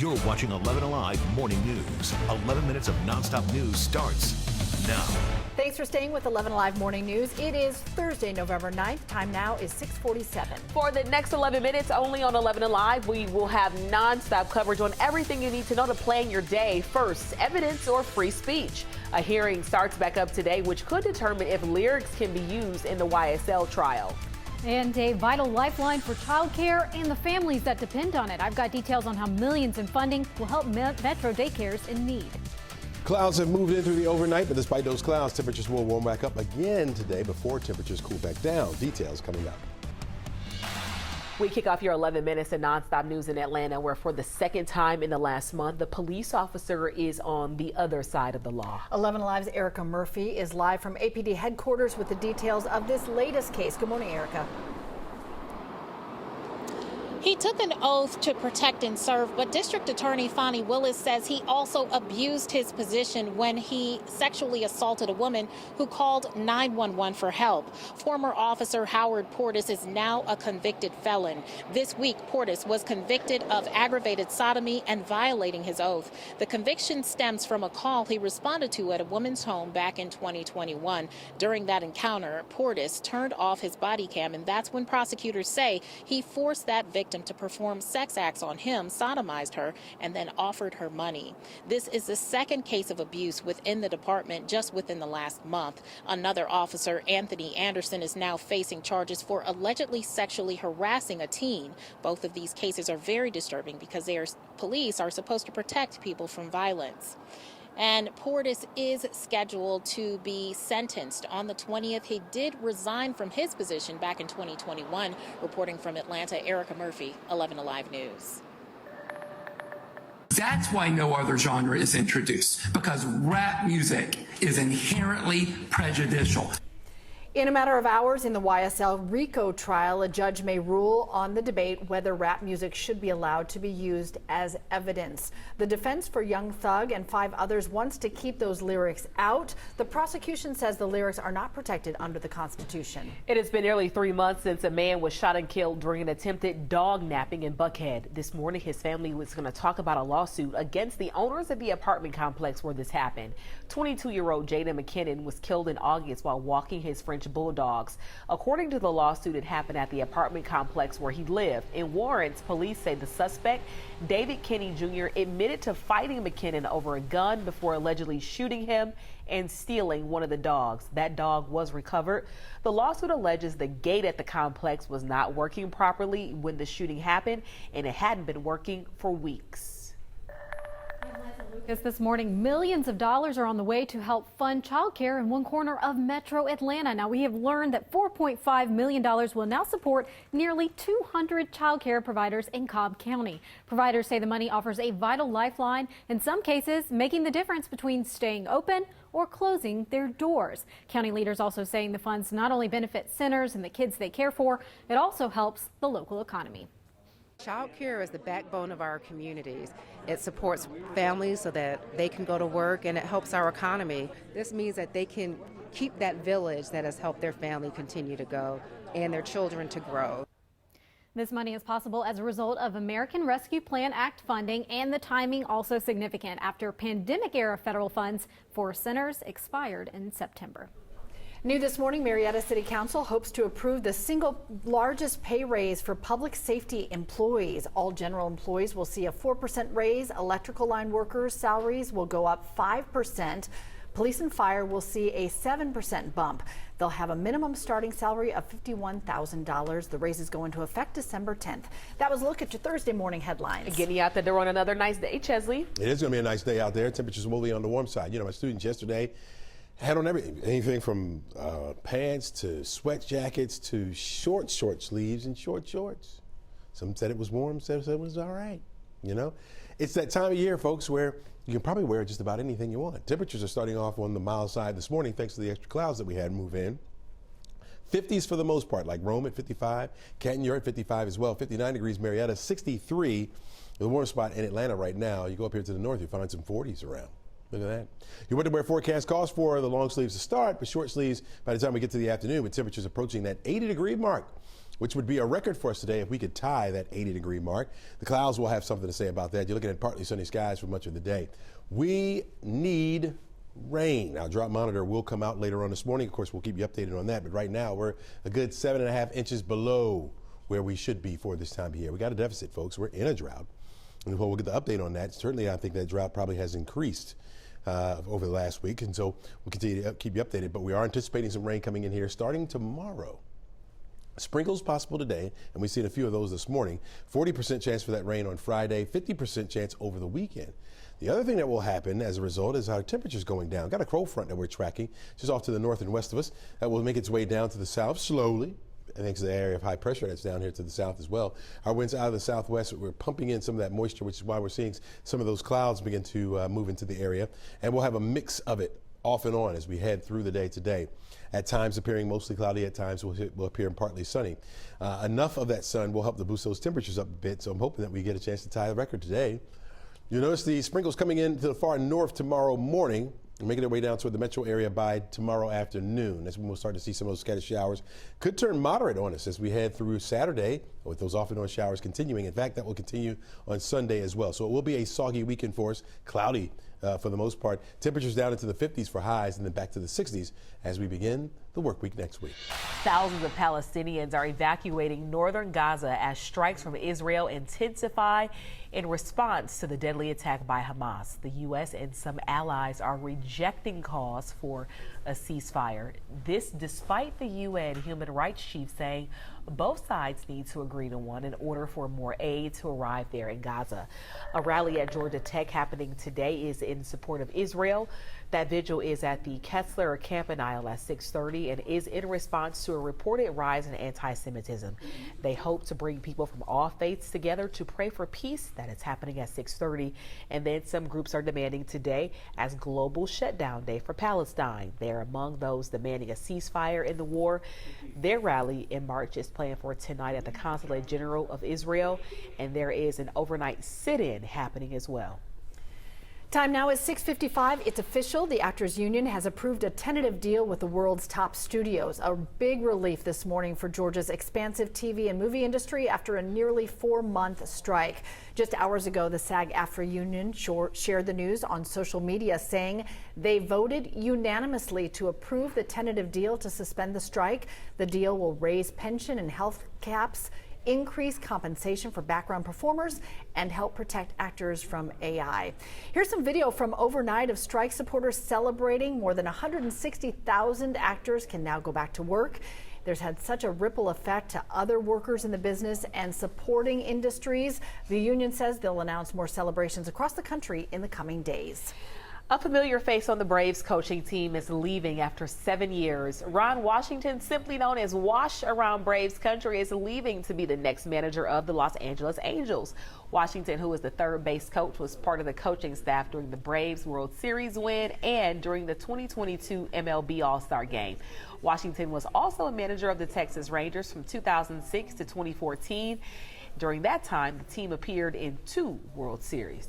You're watching 11 Alive Morning News. 11 minutes of nonstop news starts now. Thanks for staying with 11 Alive Morning News. It is Thursday, November 9th. Time now is 6:47. For the next 11 minutes, only on 11 Alive, we will have nonstop coverage on everything you need to know to plan your day. First, evidence or free speech. A hearing starts back up today, which could determine if lyrics can be used in the YSL trial. And a vital lifeline for childcare and the families that depend on it. I've got details on how millions in funding will help Metro daycares in need. Clouds have moved in through the overnight, but despite those clouds, temperatures will warm back up again today before temperatures cool back down. Details coming up. We kick off your 11 minutes of nonstop news in Atlanta, where for the second time in the last month, the police officer is on the other side of the law. 11 Alive's Erica Murphy is live from APD headquarters with the details of this latest case. Good morning, Erica. He took an oath to protect and serve, but District Attorney Fani Willis says he also abused his position when he sexually assaulted a woman who called 911 for help. Former officer Howard Portis is now a convicted felon. This week, Portis was convicted of aggravated sodomy and violating his oath. The conviction stems from a call he responded to at a woman's home back in 2021. During that encounter, Portis turned off his body cam, and that's when prosecutors say he forced that victim to perform sex acts on him, sodomized her, and then offered her money. This is the second case of abuse within the department just within the last month. Another officer, Anthony Anderson, is now facing charges for allegedly sexually harassing a teen. Both of these cases are very disturbing because police are supposed to protect people from violence. And Portis is scheduled to be sentenced on the 20th. He did resign from his position back in 2021. Reporting from Atlanta, Erica Murphy, 11 Alive News. That's why no other genre is introduced, because rap music is inherently prejudicial. In a matter of hours in the YSL RICO trial, a judge may rule on the debate whether rap music should be allowed to be used as evidence. The defense for Young Thug and 5 others wants to keep those lyrics out. The prosecution says the lyrics are not protected under the Constitution. It has been nearly 3 months since a man was shot and killed during an attempted dog napping in Buckhead. This morning, his family was going to talk about a lawsuit against the owners of the apartment complex where this happened. 22-year-old Jada McKinnon was killed in August while walking his French bulldogs. According to the lawsuit, it happened at the apartment complex where he lived. In warrants, police say the suspect, David Kenny Jr., admitted to fighting McKinnon over a gun before allegedly shooting him and stealing one of the dogs. That dog was recovered. The lawsuit alleges the gate at the complex was not working properly when the shooting happened, and it hadn't been working for weeks. This morning, millions of dollars are on the way to help fund childcare in one corner of Metro Atlanta. Now, we have learned that $4.5 million will now support nearly 200 childcare providers in Cobb County. Providers say the money offers a vital lifeline, in some cases making the difference between staying open or closing their doors. County leaders also saying the funds not only benefit centers and the kids they care for, it also helps the local economy. Child care is the backbone of our communities. It supports families so that they can go to work, and it helps our economy. This means that they can keep that village that has helped their family continue to go and their children to grow. This money is possible as a result of American Rescue Plan Act funding, and the timing also significant after pandemic-era federal funds for centers expired in September. New this morning, Marietta City Council hopes to approve the single largest pay raise for public safety employees. All general employees will see a 4% raise. Electrical line workers' salaries will go up 5%. Police and fire will see a 7% bump. They'll have a minimum starting salary of $51,000. The raises go into effect December 10th. That was a look at your Thursday morning headlines. Getting you out the door on another nice day, Chesley. It is going to be a nice day out there. Temperatures will be on the warm side. You know, my students yesterday had on anything from pants to sweat jackets to short sleeves and short shorts. Some said it was warm, some said it was all right. You know, it's that time of year, folks, where you can probably wear just about anything you want. Temperatures are starting off on the mild side this morning thanks to the extra clouds that we had move in. 50s for the most part, like Rome at 55, Canton, you're at 55 as well. 59 degrees, Marietta, 63. The warm spot in Atlanta right now. You go up here to the north, you find some 40s around. Look at that. Your winter wear forecast calls for the long sleeves to start, but short sleeves by the time we get to the afternoon with temperatures approaching that 80-degree mark. which would be a record for us today if we could tie that 80-degree mark. The clouds will have something to say about that. You're looking at partly sunny skies for much of the day. We need rain. Now, drought monitor will come out later on this morning. Of course, we'll keep you updated on that. But right now, we're a good 7.5 inches below where we should be for this time of year. We got a deficit, folks. We're in a drought. And we'll get the update on that. Certainly, I think that drought probably has increased over the last week. And so we'll continue to keep you updated. But we are anticipating some rain coming in here starting tomorrow. Sprinkles possible today, and we've seen a few of those this morning. 40% chance for that rain on Friday, 50% chance over the weekend. The other thing that will happen as a result is our temperatures going down. Got a cold front that we're tracking just off to the north and west of us that will make its way down to the south slowly. Thanks to the area of high pressure that's down here to the south as well. Our winds out of the southwest, we're pumping in some of that moisture, which is why we're seeing some of those clouds begin to move into the area. And we'll have a mix of it off and on as we head through the day today. At times appearing mostly cloudy, at times will appear partly sunny. Enough of that sun will help to boost those temperatures up a bit, so I'm hoping that we get a chance to tie the record today. You'll notice the sprinkles coming in to the far north tomorrow morning and making their way down toward the metro area by tomorrow afternoon. That's when we'll start to see some of those scattered showers. Could turn moderate on us as we head through Saturday with those off and on showers continuing. In fact, that will continue on Sunday as well. So it will be a soggy weekend for us, cloudy for the most part. Temperatures down into the 50s for highs and then back to the 60s as we begin the work week next week. Thousands of Palestinians are evacuating northern Gaza as strikes from Israel intensify in response to the deadly attack by Hamas. The U.S. and some allies are rejecting calls for a ceasefire. This despite the UN human rights chief saying both sides need to agree to one in order for more aid to arrive there in Gaza. A rally at Georgia Tech happening today is in support of Israel. That vigil is at the Kessler Campanile at 6:30 and is in response to a reported rise in anti-Semitism. They hope to bring people from all faiths together to pray for peace. That is happening at 6:30. And then some groups are demanding today as global shutdown day for Palestine. They're among those demanding a ceasefire in the war. Their rally in March is planned for tonight at the Consulate General of Israel, and there is an overnight sit-in happening as well. Time now is 6:55. It's official. The Actors Union has approved a tentative deal with the world's top studios. A big relief this morning for Georgia's expansive TV and movie industry after a nearly 4-month strike. Just hours ago, the SAG-AFTRA union shared the news on social media, saying they voted unanimously to approve the tentative deal to suspend the strike. The deal will raise pension and health caps, increase compensation for background performers, and help protect actors from AI. Here's some video from overnight of strike supporters celebrating. More than 160,000 actors can now go back to work. There's had such a ripple effect to other workers in the business and supporting industries. The union says they'll announce more celebrations across the country in the coming days. A familiar face on the Braves coaching team is leaving after 7 years. Ron Washington, simply known as Wash around Braves country, is leaving to be the next manager of the Los Angeles Angels. Washington, who is the third base coach, was part of the coaching staff during the Braves World Series win and during the 2022 MLB All-Star Game. Washington was also a manager of the Texas Rangers from 2006 to 2014. During that time, the team appeared in 2 World Series.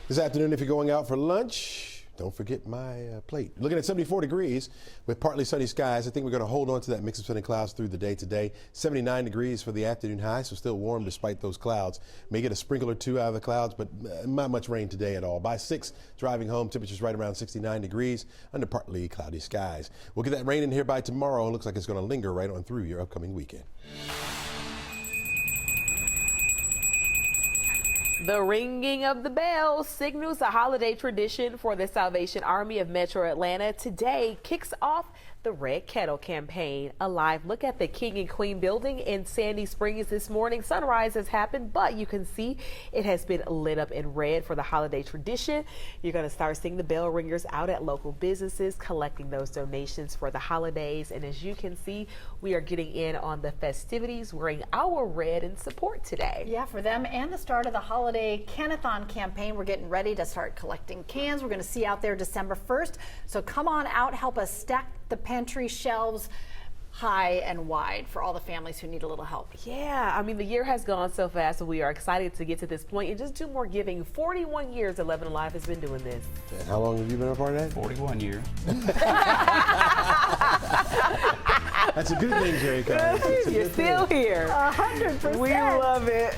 This afternoon, if you're going out for lunch, don't forget my plate. Looking at 74 degrees with partly sunny skies. I think we're going to hold on to that mix of sunny clouds through the day today. 79 degrees for the afternoon high, so still warm despite those clouds. May get a sprinkle or two out of the clouds, but not much rain today at all. By 6, driving home, temperatures right around 69 degrees under partly cloudy skies. We'll get that rain in here by tomorrow. It looks like it's going to linger right on through your upcoming weekend. The ringing of the bell signals a holiday tradition for the Salvation Army of Metro Atlanta. Today kicks off the Red Kettle campaign. A live look at the King and Queen building in Sandy Springs this morning. Sunrise has happened, but you can see it has been lit up in red for the holiday tradition. You're going to start seeing the bell ringers out at local businesses collecting those donations for the holidays. And as you can see, we are getting in on the festivities wearing our red in support today. Yeah, for them and the start of the holiday Canathon campaign. We're getting ready to start collecting cans. We're going to see out there December 1st. So come on out, help us stack the pantry shelves high and wide for all the families who need a little help. Yeah, I mean, the year has gone so fast, so we are excited to get to this point and just do more giving. 41 years 11 Alive has been doing this. And how long have you been a part of that? 41 years. That's a good thing, Jerry Carr. It's a You're good still thing. here. 100%. We love it.